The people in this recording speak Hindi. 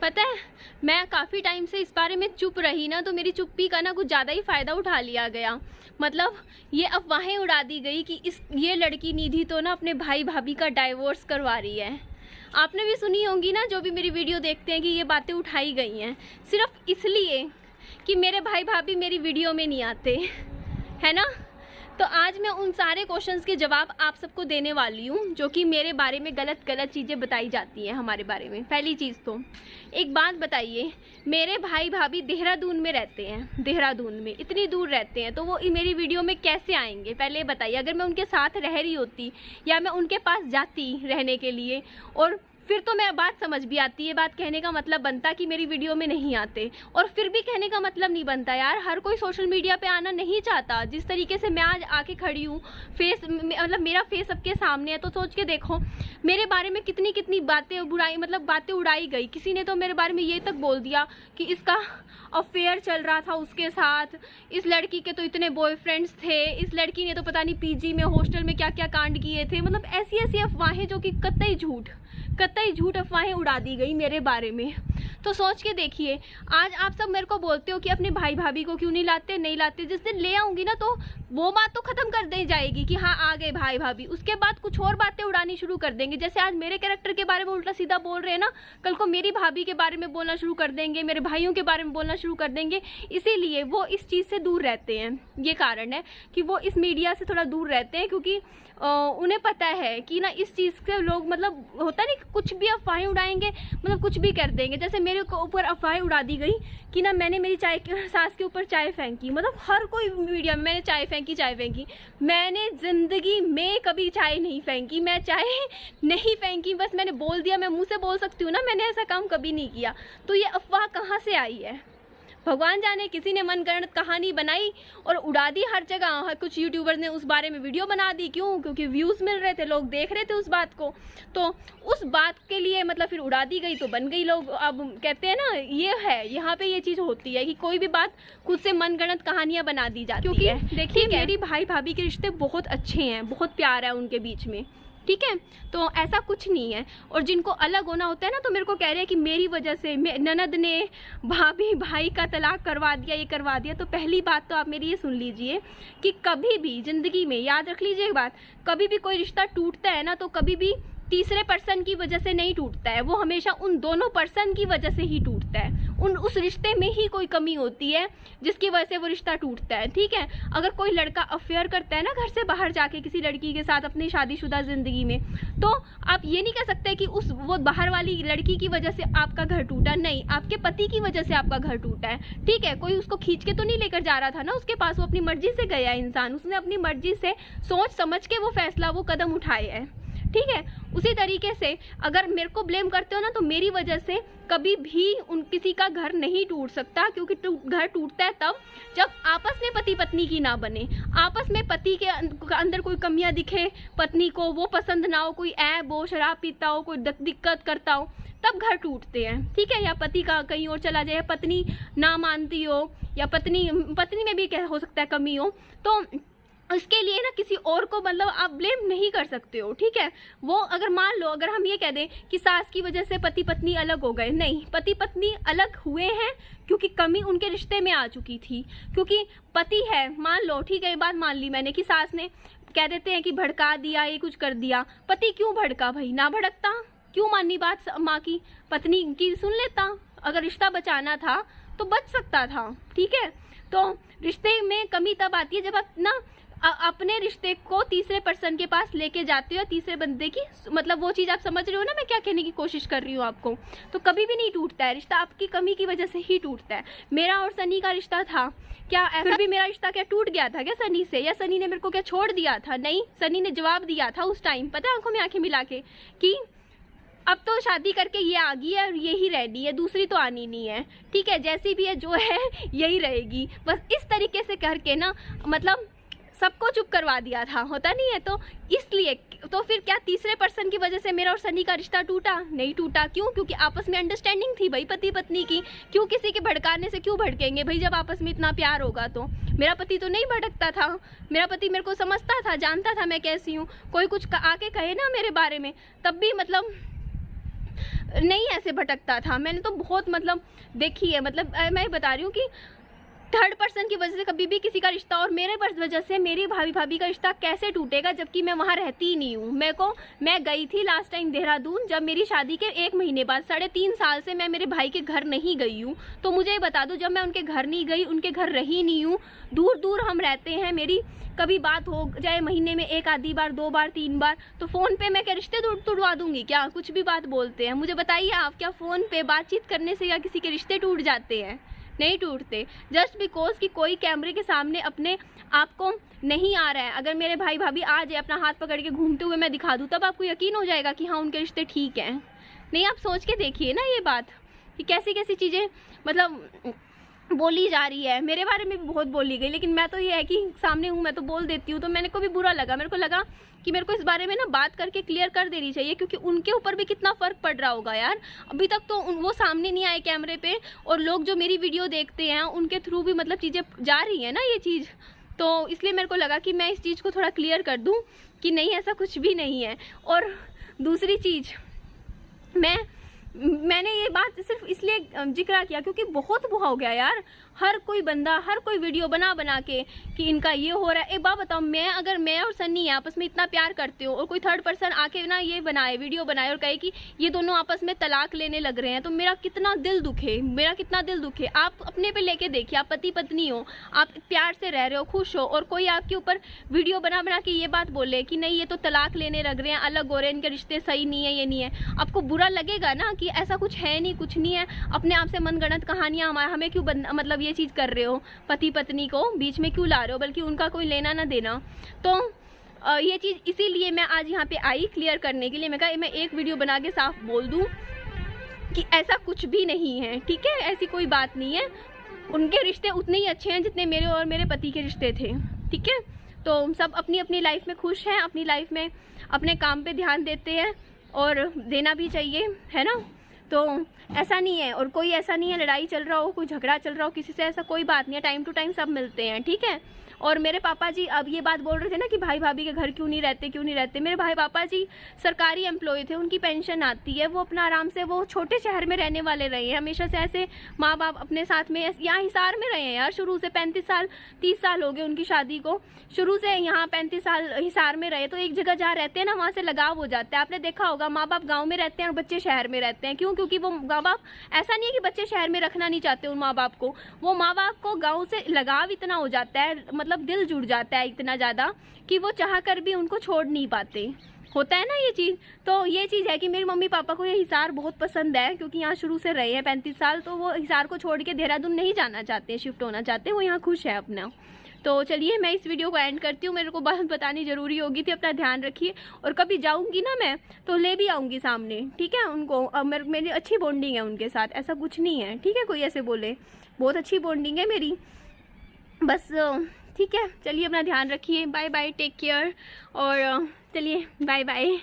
पता है, मैं काफ़ी टाइम से इस बारे में चुप रही ना, तो मेरी चुप्पी का ना कुछ ज़्यादा ही फ़ायदा उठा लिया गया। मतलब ये अफवाहें उड़ा दी गई कि ये लड़की निधि तो ना अपने भाई भाभी का डाइवोर्स करवा रही है। आपने भी सुनी होंगी ना, जो भी मेरी वीडियो देखते हैं, कि ये बातें उठाई गई हैं सिर्फ इसलिए कि मेरे भाई भाभी मेरी वीडियो में नहीं आते, है ना। तो आज मैं उन सारे क्वेश्चंस के जवाब आप सबको देने वाली हूँ जो कि मेरे बारे में गलत चीज़ें बताई जाती हैं हमारे बारे में। पहली चीज़ तो एक बात बताइए, मेरे भाई भाभी देहरादून में रहते हैं, देहरादून में इतनी दूर रहते हैं, तो वो मेरी वीडियो में कैसे आएंगे? पहले बताइए। अगर मैं उनके साथ रह रही होती या मैं उनके पास जाती रहने के लिए, और फिर तो मैं बात समझ भी आती है, बात कहने का मतलब बनता कि मेरी वीडियो में नहीं आते, और फिर भी कहने का मतलब नहीं बनता यार। हर कोई सोशल मीडिया पे आना नहीं चाहता। जिस तरीके से मैं आज आके खड़ी हूँ, फेस मतलब मेरा फेस सबके सामने है, तो सोच के देखो मेरे बारे में कितनी बातें बुराई मतलब बातें उड़ाई गई। किसी ने तो मेरे बारे में ये तक बोल दिया कि इसका अफेयर चल रहा था उसके साथ, इस लड़की के तो इतने बॉयफ्रेंड्स थे, इस लड़की ने तो पता नहीं पीजी में हॉस्टल में क्या क्या कांड किए थे। मतलब ऐसी अफवाहें जो कि कतई झूठ अफवाहें उड़ा दी गई मेरे बारे में। तो सोच के देखिए, आज आप सब मेरे को बोलते हो कि अपने भाई भाभी को क्यों नहीं लाते। जिस दिन ले आऊँगी ना, तो वो बात तो ख़त्म कर दी जाएगी कि हाँ आ गए भाई भाभी, उसके बाद कुछ और बातें उड़ानी शुरू कर देंगे। जैसे आज मेरे कैरेक्टर के बारे में उल्टा सीधा बोल रहे हैं ना, कल को मेरी भाभी के बारे में बोलना शुरू कर देंगे, मेरे भाइयों के बारे में बोलना शुरू कर देंगे। इसीलिए वो इस चीज़ से दूर रहते हैं। ये कारण है कि वो इस मीडिया से थोड़ा दूर रहते हैं, क्योंकि उन्हें पता है कि ना इस चीज़ से लोग मतलब होता नहीं, कुछ भी अफवाहें उड़ाएंगे, मतलब कुछ भी कर देंगे। जैसे मेरे को ऊपर अफवाहें उड़ा दी गई कि ना मैंने मेरी सास के ऊपर चाय फेंकी। मतलब हर कोई मीडिया में मैंने चाय फेंकी। मैंने ज़िंदगी में कभी चाय नहीं फेंकी, मैं चाय नहीं फेंकी, बस मैंने बोल दिया। मैं मुँह से बोल सकती हूँ ना, मैंने ऐसा काम कभी नहीं किया। तो ये अफवाह कहाँ से आई है भगवान जाने। किसी ने मनगढ़ंत कहानी बनाई और उड़ा दी हर जगह। कुछ यूट्यूबर ने उस बारे में वीडियो बना दी। क्यों? क्योंकि व्यूज़ मिल रहे थे, लोग देख रहे थे उस बात को, तो उस बात के लिए मतलब फिर उड़ा दी गई, तो बन गई। लोग अब कहते हैं ना, ये है यहाँ पे ये चीज़ होती है कि कोई भी बात खुद से मनगढ़ंत कहानियाँ बना दी जाती है। क्योंकि देखिए मेरी भाई भाभी के रिश्ते बहुत अच्छे हैं, बहुत प्यार है उनके बीच में, ठीक है। तो ऐसा कुछ नहीं है। और जिनको अलग होना होता है ना, तो मेरे को कह रहे हैं कि मेरी वजह से ननद ने भाभी भाई का तलाक करवा दिया, ये करवा दिया। तो पहली बात तो आप मेरी ये सुन लीजिए कि कभी भी ज़िंदगी में याद रख लीजिए एक बात, कभी भी कोई रिश्ता टूटता है ना, तो कभी भी तीसरे पर्सन की वजह से नहीं टूटता है, वो हमेशा उन दोनों पर्सन की वजह से ही टूटता है। उस रिश्ते में ही कोई कमी होती है जिसकी वजह से वो रिश्ता टूटता है, ठीक है। अगर कोई लड़का अफेयर करता है ना घर से बाहर जाके किसी लड़की के साथ अपनी शादीशुदा ज़िंदगी में, तो आप ये नहीं कह सकते कि वो बाहर वाली लड़की की वजह से आपका घर टूटा। नहीं, आपके पति की वजह से आपका घर टूटा है, ठीक है। कोई उसको खींच के तो नहीं लेकर जा रहा था ना उसके पास, वो अपनी मर्जी से गया इंसान, उसने अपनी मर्जी से सोच समझ के वो फैसला, वो कदम उठाए है, ठीक है। उसी तरीके से अगर मेरे को ब्लेम करते हो ना, तो मेरी वजह से कभी भी किसी का घर नहीं टूट सकता, क्योंकि घर टूटता है तब जब आपस में पति पत्नी की ना बने, आपस में पति के अंदर कोई कमियां दिखे, पत्नी को वो पसंद ना हो, कोई ऐब हो, शराब पीता हो, कोई दिक्कत करता हो, तब घर टूटते हैं, ठीक है। या पति का कहीं और चला जाए, पत्नी ना मानती हो, या पत्नी में भी हो सकता है कमी हो, तो इसके लिए ना किसी और को मतलब आप ब्लेम नहीं कर सकते हो, ठीक है। वो अगर मान लो, अगर हम ये कह दें कि सास की वजह से पति पत्नी अलग हो गए, नहीं, पति पत्नी अलग हुए हैं क्योंकि कमी उनके रिश्ते में आ चुकी थी। क्योंकि पति है, मान लो, ठीक है, ये बात मान ली मैंने कि सास ने, कह देते हैं कि भड़का दिया, ये कुछ कर दिया। पति क्यों भड़का भाई? ना भड़कता, क्यों माननी बात माँ की, पत्नी की सुन लेता। अगर रिश्ता बचाना था तो बच सकता था, ठीक है। तो रिश्ते में कमी तब आती है जब आप ना अपने रिश्ते को तीसरे पर्सन के पास लेके जाते हो, तीसरे बंदे की, मतलब वो चीज़ आप समझ रहे हो ना मैं क्या कहने की कोशिश कर रही हूँ आपको। तो कभी भी नहीं टूटता है रिश्ता, आपकी कमी की वजह से ही टूटता है। मेरा और सनी का रिश्ता था क्या, फिर भी मेरा रिश्ता क्या टूट गया था क्या सनी से? या सनी ने मेरे को क्या छोड़ दिया था? नहीं, सनी ने जवाब दिया था उस टाइम, पता है, आंखों में आंखें मिला के, कि अब तो शादी करके ये आ गई है और यही रेडी है, दूसरी तो आनी नहीं है, ठीक है, जैसी भी है जो है यही रहेगी। बस इस तरीके से करके ना मतलब सबको चुप करवा दिया था, होता नहीं है। तो इसलिए तो फिर क्या तीसरे पर्सन की वजह से मेरा और सनी का रिश्ता टूटा? नहीं टूटा। क्यों? क्योंकि आपस में अंडरस्टैंडिंग थी भाई पति पत्नी की। क्यों किसी के भड़काने से क्यों भड़केंगे भाई, जब आपस में इतना प्यार होगा तो। मेरा पति तो नहीं भड़कता था, मेरा पति मेरे को समझता था, जानता था मैं कैसी हूँ। कोई कुछ आके कहे ना मेरे बारे में, तब भी मतलब नहीं ऐसे भटकता था। मैंने तो बहुत मतलब देखी है, मतलब मैं बता रही हूँ कि थर्ड पर्सन की वजह से कभी भी किसी का रिश्ता, और मेरे वजह से मेरी भाभी का रिश्ता कैसे टूटेगा जबकि मैं वहाँ रहती ही नहीं हूँ। मैं गई थी लास्ट टाइम देहरादून जब मेरी शादी के 1 महीने बाद, 3.5 साल से मैं मेरे भाई के घर नहीं गई हूँ। तो मुझे ये बता दो, जब मैं उनके घर नहीं गई, उनके घर रही नहीं हूँ, दूर दूर हम रहते हैं, मेरी कभी बात हो जाए महीने में 1 आधी बार, 2 बार, 3 बार, तो फ़ोन पे मैं क्या रिश्ते तुड़वा दूंगी क्या? कुछ भी बात बोलते हैं। मुझे बताइए आप, क्या फ़ोन पे बातचीत करने से या किसी के रिश्ते टूट जाते हैं? नहीं टूटते। जस्ट बिकॉज कि कोई कैमरे के सामने अपने आप को नहीं आ रहा है। अगर मेरे भाई भाभी आ जाए अपना हाथ पकड़ के घूमते हुए मैं दिखा दूँ, तब आपको यकीन हो जाएगा कि हाँ उनके रिश्ते ठीक हैं। नहीं, आप सोच के देखिए ना ये बात कि कैसी कैसी चीज़ें मतलब बोली जा रही है। मेरे बारे में भी बहुत बोली गई, लेकिन मैं तो ये है कि सामने हूँ, मैं तो बोल देती हूँ। तो मैंने को भी बुरा लगा, मेरे को लगा कि मेरे को इस बारे में ना बात करके क्लियर कर देनी चाहिए, क्योंकि उनके ऊपर भी कितना फ़र्क पड़ रहा होगा यार। अभी तक तो वो सामने नहीं आए कैमरे पे, और लोग जो मेरी वीडियो देखते हैं उनके थ्रू भी मतलब चीज़ें जा रही हैं ना ये चीज़। तो इसलिए मेरे को लगा कि मैं इस चीज़ को थोड़ा क्लियर कर दूँ कि नहीं, ऐसा कुछ भी नहीं है। और दूसरी चीज़, मैंने ये बात सिर्फ इसलिए जिक्र किया क्योंकि बहुत बुरा हो गया यार। हर कोई बंदा, हर कोई वीडियो बना के कि इनका ये हो रहा है। एक बात बताओ, अगर मैं और सन्नी आपस में इतना प्यार करते हो और कोई थर्ड पर्सन आके ना ये वीडियो बनाए और कहे कि ये दोनों आपस में तलाक लेने लग रहे हैं, तो मेरा कितना दिल दुखे। आप अपने पे लेके देखिए, आप पति पत्नी हो, आप प्यार से रह रहे हो, खुश हो, और कोई आपके ऊपर वीडियो बना के ये बात बोले कि नहीं ये तो तलाक लेने लग रहे हैं, अलग हो रहे हैं, इनके रिश्ते सही नहीं है, ये नहीं है। आपको बुरा लगेगा ना कि ऐसा कुछ है नहीं, कुछ नहीं है। अपने आप से मनगढ़ंत कहानियां हमें क्यों मतलब ये चीज़ कर रहे हो, पति पत्नी को बीच में क्यों ला रहे हो, बल्कि उनका कोई लेना ना देना। तो ये चीज़ इसीलिए मैं आज यहाँ पे आई क्लियर करने के लिए। मैं कहा मैं एक वीडियो बना के साफ बोल दूँ कि ऐसा कुछ भी नहीं है, ठीक है, ऐसी कोई बात नहीं है। उनके रिश्ते उतने ही अच्छे हैं जितने मेरे और मेरे पति के रिश्ते थे, ठीक है। तो सब अपनी अपनी लाइफ में खुश हैं, अपनी लाइफ में अपने काम पे ध्यान देते हैं, और देना भी चाहिए, है ना। तो ऐसा नहीं है, और कोई ऐसा नहीं है लड़ाई चल रहा हो, कोई झगड़ा चल रहा हो किसी से, ऐसा कोई बात नहीं है। टाइम टू टाइम सब मिलते हैं, ठीक है। और मेरे पापा जी अब ये बात बोल रहे थे ना कि भाई भाभी के घर क्यों नहीं रहते। मेरे भाई पापा जी सरकारी एम्प्लॉय थे, उनकी पेंशन आती है, वो अपना आराम से, वो छोटे शहर में रहने वाले रहे हैं हमेशा से। ऐसे माँ बाप अपने साथ में यहाँ हिसार में रहे हैं यार शुरू से। 30 साल हो गए उनकी शादी को, शुरू से यहाँ 35 साल हिसार में रहे। तो एक जगह जहाँ रहते हैं ना, वहाँ से लगाव हो जाता है। आपने देखा होगा माँ बाप गाँव में रहते हैं और बच्चे शहर में रहते हैं। क्यों? क्योंकि वो माँ बाप, ऐसा नहीं है कि बच्चे शहर में रखना नहीं चाहते उन माँ बाप को, वो माँ बाप को गाँव से लगाव इतना हो जाता है, मतलब दिल जुड़ जाता है इतना ज़्यादा कि वो चाह कर भी उनको छोड़ नहीं पाते। होता है ना ये चीज़। तो ये चीज़ है कि मेरे मम्मी पापा को ये हिसार बहुत पसंद है, क्योंकि यहाँ शुरू से रहे हैं 35 साल। तो वो हिसार को छोड़ के देहरादून नहीं जाना चाहते, शिफ्ट होना चाहते, वो यहाँ खुश है अपना। तो चलिए मैं इस वीडियो को एंड करती हूँ, मेरे को बात बतानी ज़रूरी होगी थी। अपना ध्यान रखिए, और कभी जाऊँगी ना मैं तो ले भी आऊँगी सामने, ठीक है। उनको मेरी अच्छी बॉन्डिंग है उनके साथ, ऐसा कुछ नहीं है, ठीक है। कोई ऐसे बोले, बहुत अच्छी बॉन्डिंग है मेरी, बस ठीक है। चलिए अपना ध्यान रखिए, बाय बाय, टेक केयर, और चलिए बाय बाय।